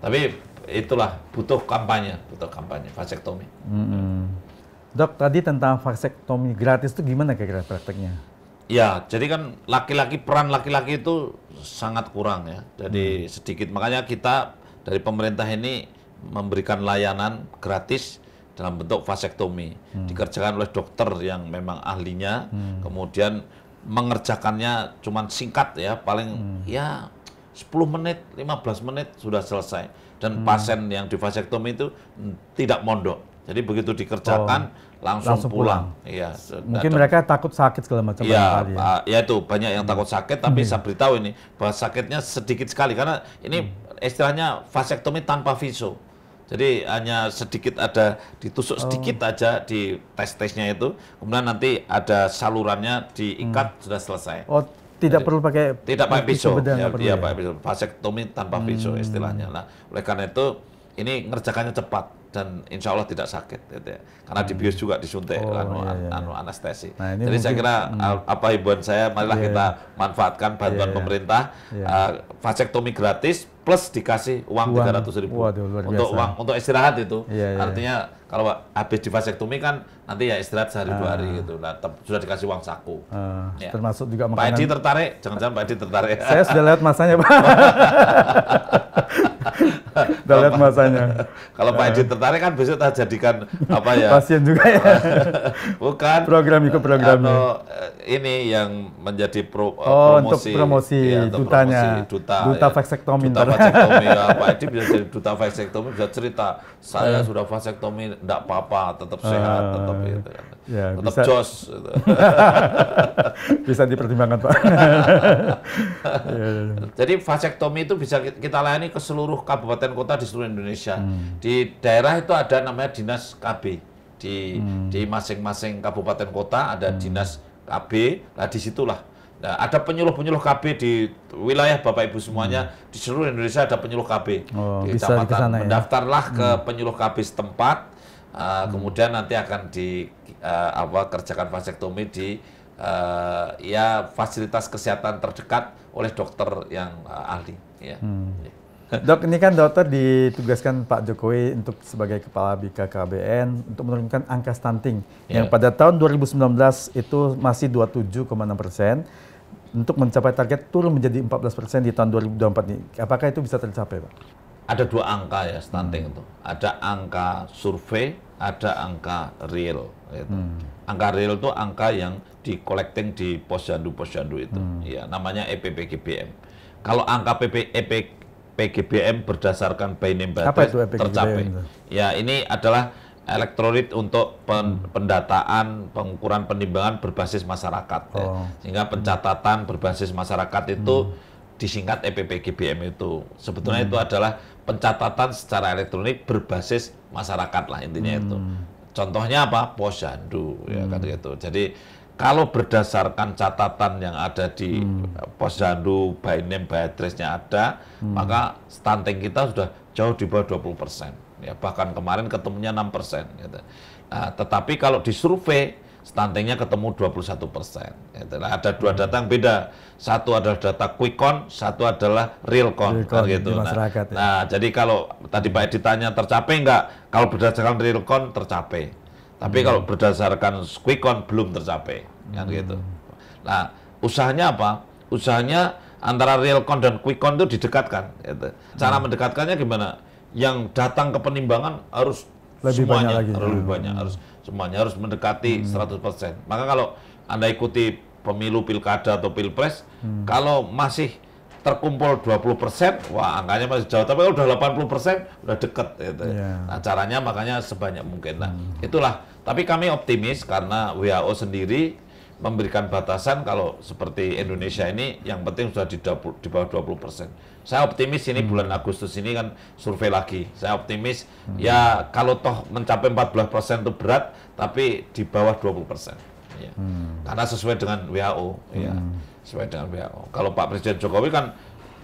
Speaker 2: tapi itulah butuh kampanye vasektomi.
Speaker 1: Dok, tadi tentang vasektomi gratis itu gimana kira-kira prakteknya?
Speaker 2: Ya, jadi kan peran laki-laki itu sangat kurang ya. Jadi sedikit, makanya kita dari pemerintah ini memberikan layanan gratis dalam bentuk vasektomi. Dikerjakan oleh dokter yang memang ahlinya, kemudian mengerjakannya cuman singkat ya, paling ya 10 menit, 15 menit sudah selesai. Dan pasien yang di vasektomi itu tidak mondok. Jadi begitu dikerjakan langsung pulang. Iya.
Speaker 1: Mungkin mereka takut sakit segala macam.
Speaker 2: Iya, ya itu banyak yang takut sakit, tapi saya beritahu ini bahwa sakitnya sedikit sekali karena ini istilahnya vasektomi tanpa viso. Jadi hanya sedikit ada ditusuk sedikit aja di tesnya itu, kemudian nanti ada salurannya diikat sudah selesai.
Speaker 1: Oh, tidak perlu pakai
Speaker 2: pisau. Ya, pakai pisau. Vasektomi tanpa pisau istilahnya. Nah, oleh karena itu ini ngerjakannya cepat dan insya Allah tidak sakit, gitu ya. Karena dibius juga disuntik anestesi. Nah, jadi saya kira apa himbauan saya, marilah kita manfaatkan bantuan pemerintah, vasektomi gratis plus dikasih uang 300.000 untuk istirahat itu. Artinya kalau habis di vasektomi kan nanti ya istirahat sehari 2 hari gitu. Nah, sudah dikasih uang saku.
Speaker 1: Termasuk juga makanan.
Speaker 2: Pak Edi tertarik? Jangan-jangan Pak Edi tertarik.
Speaker 1: Saya sudah lihat masanya, Pak. Sudah lihat masanya.
Speaker 2: Kalau Pak Edi tertarik kan besok kita jadikan apa ya?
Speaker 1: Pasien juga ya.
Speaker 2: Bukan.
Speaker 1: Ikut programnya.
Speaker 2: Ini yang menjadi
Speaker 1: promosi. Untuk promosi dutanya. Duta vasektomi.
Speaker 2: Duta vasektomi. Ya, Pak Edi bisa jadi duta vasektomi, bisa cerita. Saya sudah vasektomi, enggak apa-apa, tetap sehat, tetap gitu.
Speaker 1: Ya,
Speaker 2: tetap jos. Gitu.
Speaker 1: Bisa dipertimbangkan, Pak.
Speaker 2: Jadi vasektomi itu bisa kita layani ke seluruh kabupaten kota di seluruh Indonesia. Di daerah itu ada namanya dinas KB. Di masing-masing kabupaten kota ada dinas KB. Nah, disitulah Nah, ada penyuluh-penyuluh KB di wilayah Bapak Ibu semuanya, di seluruh Indonesia ada penyuluh KB. Di
Speaker 1: bisa
Speaker 2: kecamatan,
Speaker 1: kesana, ya?
Speaker 2: mendaftarlah ke penyuluh KB setempat, kemudian nanti akan kerjakan vasektomi di ya fasilitas kesehatan terdekat oleh dokter yang ahli. Ya.
Speaker 1: Dok, ini kan dokter ditugaskan Pak Jokowi untuk sebagai Kepala BKKBN untuk menurunkan angka stunting yang pada tahun 2019 itu masih 27,6%. Untuk mencapai target turun menjadi 14% di tahun 2024 ini. Apakah itu bisa tercapai, Pak?
Speaker 2: Ada dua angka ya stunting itu. Ada angka survei, ada angka real. Gitu. Angka real itu angka yang di collecting di posyandu itu. Ya, namanya EPPGBM. Kalau angka PGBM berdasarkan by name by address tercapai. Ya, ini adalah elektrolit untuk pendataan, pengukuran penimbangan berbasis masyarakat. Ya. Sehingga pencatatan berbasis masyarakat itu disingkat EPPGBM itu. Sebetulnya itu adalah pencatatan secara elektronik berbasis masyarakat lah intinya itu. Contohnya apa? Posyandu, ya kan gitu. Jadi kalau berdasarkan catatan yang ada di posyandu, by name, by address-nya ada, maka stunting kita sudah jauh di bawah 20%. Ya, bahkan kemarin ketemunya 6%. Gitu. Nah, tetapi kalau disurvei, stuntingnya ketemu 21%. Gitu. Nah, ada dua data yang beda. Satu adalah data quick count, satu adalah real count. Kan, gitu. Nah, jadi kalau tadi Pak Edi tanya tercapai nggak? Kalau berdasarkan real count tercapai. Tapi kalau berdasarkan quick count belum tercapai. Kan, gitu. Nah, usahanya apa? Usahanya antara real count dan quick count itu didekatkan. Gitu. Cara mendekatkannya gimana? Yang datang ke penimbangan harus
Speaker 1: lebih
Speaker 2: semuanya,
Speaker 1: banyak lagi.
Speaker 2: Lebih banyak, semuanya harus mendekati 100%. Maka kalau Anda ikuti pemilu pilkada atau pilpres, kalau masih terkumpul 20%, wah angkanya masih jauh. Tapi kalau udah 80%, udah deket. Gitu. Nah, caranya makanya sebanyak mungkin. Nah, itulah. Tapi kami optimis karena WHO sendiri memberikan batasan kalau seperti Indonesia ini yang penting sudah di bawah 20%. Saya optimis ini bulan Agustus ini kan survei lagi. Saya optimis ya kalau toh mencapai 14% itu berat, tapi di bawah 20%. Ya. Karena sesuai dengan WHO. Ya. Sesuai dengan WHO. Kalau Pak Presiden Jokowi kan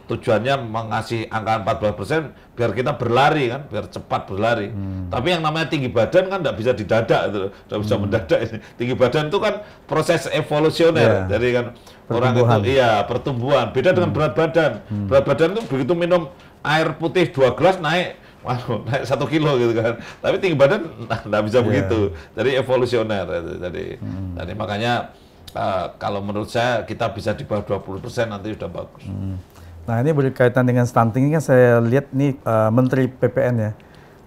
Speaker 2: tujuannya mengasih angka 14% biar kita berlari kan, biar cepat berlari. Tapi yang namanya tinggi badan kan nggak bisa didadak, nggak bisa mendadak. Tinggi badan itu kan proses evolusioner, jadi kan orang itu pertumbuhan. Beda dengan berat badan. Berat badan itu begitu minum air putih 2 gelas naik 1 kilo gitu kan. Tapi tinggi badan nggak bisa begitu. Jadi evolusioner. Jadi makanya kalau menurut saya kita bisa di bawah 20% nanti sudah bagus.
Speaker 1: Nah, ini berkaitan dengan stunting ini kan saya lihat nih Menteri PPN ya,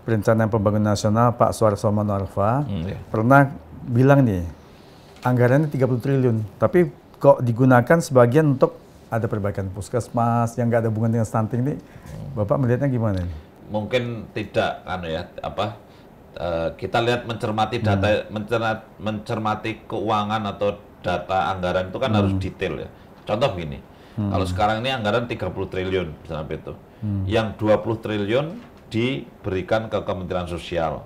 Speaker 1: Perencanaan Pembangunan Nasional Pak Suarso Monoarfa pernah bilang nih anggarannya 30 triliun, tapi kok digunakan sebagian untuk ada perbaikan puskesmas yang nggak ada hubungan dengan stunting ini, Bapak melihatnya gimana?
Speaker 2: Mungkin tidak kita lihat mencermati data, mencermati keuangan atau data anggaran itu kan harus detail ya. Contoh gini. Kalau sekarang ini anggaran 30 triliun misalnya itu. Yang 20 triliun diberikan ke Kementerian Sosial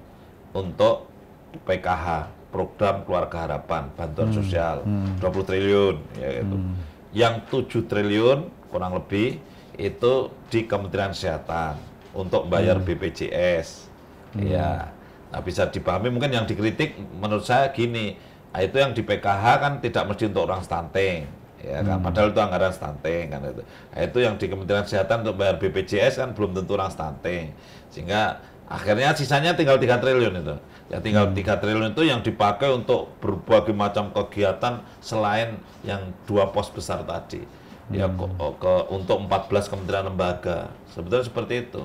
Speaker 2: untuk PKH, program Keluarga Harapan, bantuan sosial, 20 triliun ya gitu. Yang 7 triliun kurang lebih itu di Kementerian Kesehatan untuk bayar BPJS. Ya. Nah, bisa dipahami mungkin yang dikritik menurut saya gini, itu yang di PKH kan tidak mesti untuk orang stunting. Ya kan, padahal itu anggaran stunting kan itu. Nah, itu yang di Kementerian Kesehatan untuk bayar BPJS kan belum tentu orang stunting. Sehingga akhirnya sisanya tinggal 3 triliun itu. Ya tinggal 3 triliun itu yang dipakai untuk berbagai macam kegiatan selain yang 2 pos besar tadi. Ya untuk 14 kementerian lembaga. Sebetulnya seperti itu.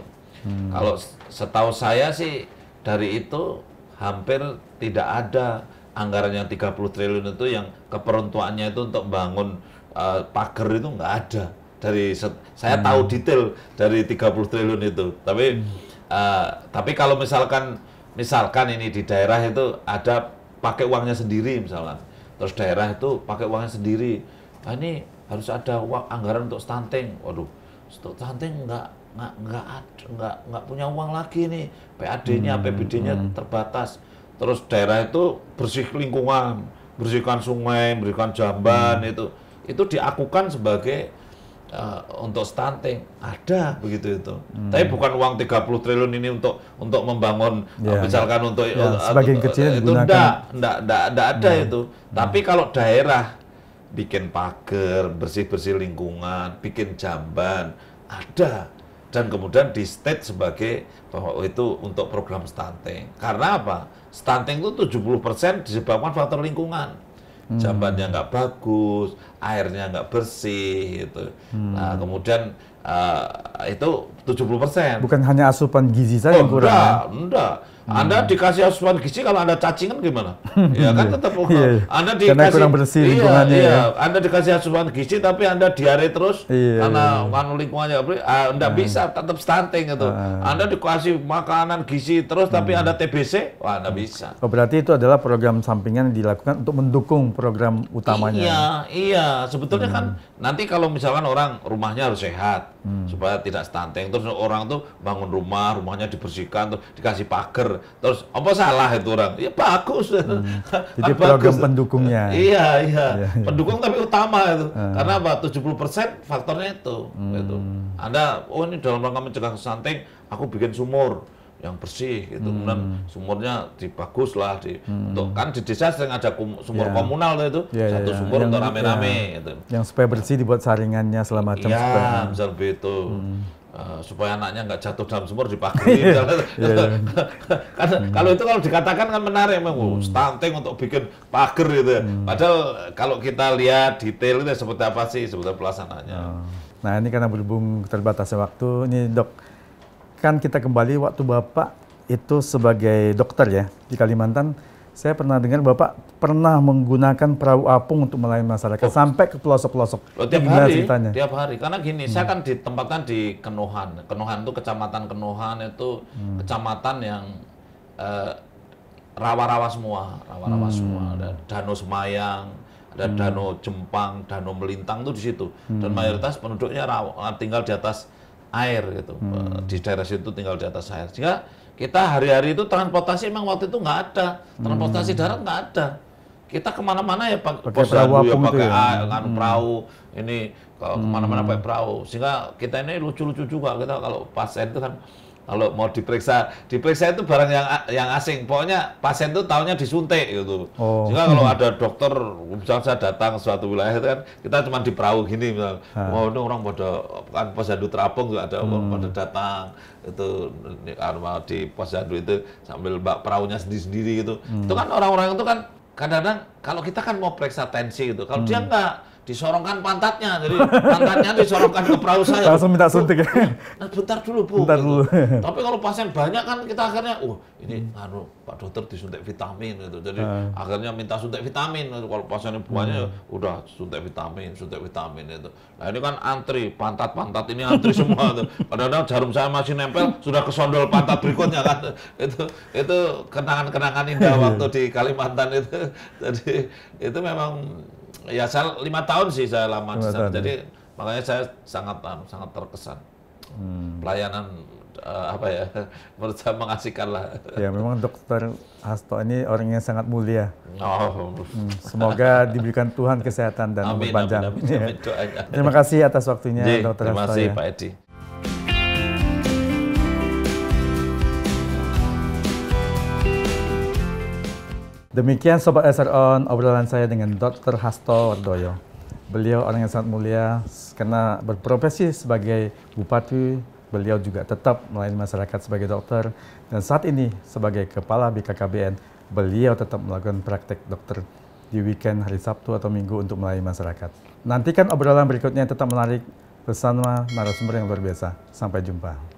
Speaker 2: Kalau setahu saya sih dari itu hampir tidak ada anggaran yang 30 triliun itu yang keperuntukannya itu untuk bangun pagar itu nggak ada. Saya tahu detail dari 30 triliun itu. Tapi kalau misalkan ini di daerah itu ada pakai uangnya sendiri misalkan. Terus daerah itu pakai uangnya sendiri. Nah, ini harus ada anggaran untuk stunting. Waduh, untuk stunting nggak punya uang lagi nih. PAD-nya, APBD-nya terbatas. Terus daerah itu bersih lingkungan, bersihkan sungai, bersihkan jamban itu. itu diakukan sebagai untuk stunting, ada begitu itu. Tapi bukan uang 30 triliun ini untuk membangun misalkan untuk
Speaker 1: sebagian kecil
Speaker 2: itu enggak ada itu. Tapi kalau daerah bikin pagar, bersih-bersih lingkungan, bikin jamban, ada. Dan kemudian di state sebagai bahwa itu untuk program stunting. Karena apa? Stunting itu 70% disebabkan faktor lingkungan. Jambannya nggak bagus, airnya nggak bersih, gitu. Nah, kemudian itu 70%.
Speaker 1: Bukan hanya asupan gizi saja yang kurang.
Speaker 2: Enggak. Anda dikasih asupan gizi kalau Anda cacingan gimana? Ya kan tetap Anda dikasih
Speaker 1: karena kurang bersih lingkungannya.
Speaker 2: Anda dikasih asupan gizi tapi Anda diare terus karena lingkungannya enggak bisa, tetap stunting itu. Anda dikasih makanan gizi terus tapi Anda TBC, wah enggak bisa.
Speaker 1: Oh, berarti itu adalah program sampingan yang dilakukan untuk mendukung program utamanya.
Speaker 2: Iya. Sebetulnya kan nanti kalau misalkan orang rumahnya harus sehat supaya tidak stunting, terus orang tuh bangun rumahnya dibersihkan, terus dikasih pagar. Terus apa salah itu orang? Ya bagus.
Speaker 1: Jadi program pendukungnya.
Speaker 2: Iya. Pendukung tapi utama itu. Karena apa? 70% faktornya itu. Gitu. Anda, ini dalam rangka mencegah stunting, aku bikin sumur yang bersih gitu. Kemudian sumurnya bagus lah untuk kan di desa sering ada sumur komunal itu. Satu sumur untuk rame-rame gitu.
Speaker 1: Yang supaya bersih dibuat saringannya segala macam.
Speaker 2: Iya, misal begitu. Supaya anaknya nggak jatuh dalam sumur dipagari. Kalau itu kalau dikatakan kan menarik, memang stunting untuk bikin pagar gitu. Padahal kalau kita lihat detail itu seperti apa sih sebetulnya pelaksanaannya.
Speaker 1: Nah ini karena berhubung terbatasnya waktu, ini Dok, kan kita kembali waktu Bapak itu sebagai dokter ya di Kalimantan. Saya pernah dengar Bapak pernah menggunakan perahu apung untuk melayani masyarakat sampai ke pelosok-pelosok.
Speaker 2: Tiap hari. Karena gini, saya kan ditempatkan di Kenohan. Kenohan itu kecamatan Kenohan itu kecamatan yang rawa-rawa semua. Ada Danau Semayang, ada Danau Jempang, Danau Melintang itu di situ. Dan mayoritas penduduknya tinggal di atas air gitu. Di daerah situ tinggal di atas air. Sehingga kita hari-hari itu transportasi emang waktu itu nggak ada, transportasi darat nggak ada. Kita kemana-mana ya pakai perahu ya, pakai perahu ini kemana-mana pakai perahu. Sehingga kita ini lucu-lucu juga kita kalau pasien itu kan kalau mau diperiksa itu barang yang asing. Pokoknya pasien itu taunya disuntik gitu. Sehingga kalau ada dokter, misalnya saya datang ke suatu wilayah itu kan kita cuma di perahu gini misalnya. Wah, ini orang pada kan posyandu terapung juga ada pada datang itu di posyandu itu sambil perahunya sendiri-sendiri gitu. Itu kan orang-orang itu kan kadang-kadang kalau kita kan mau periksa tensi gitu. Kalau dia enggak disorongkan pantatnya, jadi pantatnya disorongkan ke perahu saya.
Speaker 1: Langsung minta suntik ya?
Speaker 2: Nah, bentar dulu Bu.
Speaker 1: Bentar dulu.
Speaker 2: Tapi kalau pasien banyak kan kita akhirnya, ini Pak Dokter disuntik vitamin gitu. Jadi akhirnya minta suntik vitamin. Kalau pasiennya banyak udah suntik vitamin itu. Nah ini kan antri, pantat ini antri semua tuh. Padahal jarum saya masih nempel, sudah kesondol pantat berikutnya kan. Itu kenangan-kenangan indah waktu di Kalimantan itu. Jadi itu memang ya saya 5 tahun sih saya lama di sana. Jadi makanya saya sangat terkesan. Pelayanan menurut saya mengasihkan lah.
Speaker 1: Ya memang Dokter Hasto ini orang yang sangat mulia. Semoga diberikan Tuhan kesehatan dan umur panjang.
Speaker 2: Amin,
Speaker 1: terima kasih atas waktunya Dokter Hasto.
Speaker 2: Terima kasih Pak Edi.
Speaker 1: Demikian Sobat SR-On, obrolan saya dengan Dr. Hasto Wardoyo. Beliau orang yang sangat mulia karena berprofesi sebagai bupati, beliau juga tetap melayani masyarakat sebagai dokter. Dan saat ini sebagai Kepala BKKBN, beliau tetap melakukan praktek dokter di weekend, hari Sabtu atau Minggu untuk melayani masyarakat. Nantikan obrolan berikutnya tetap menarik bersama narasumber yang luar biasa. Sampai jumpa.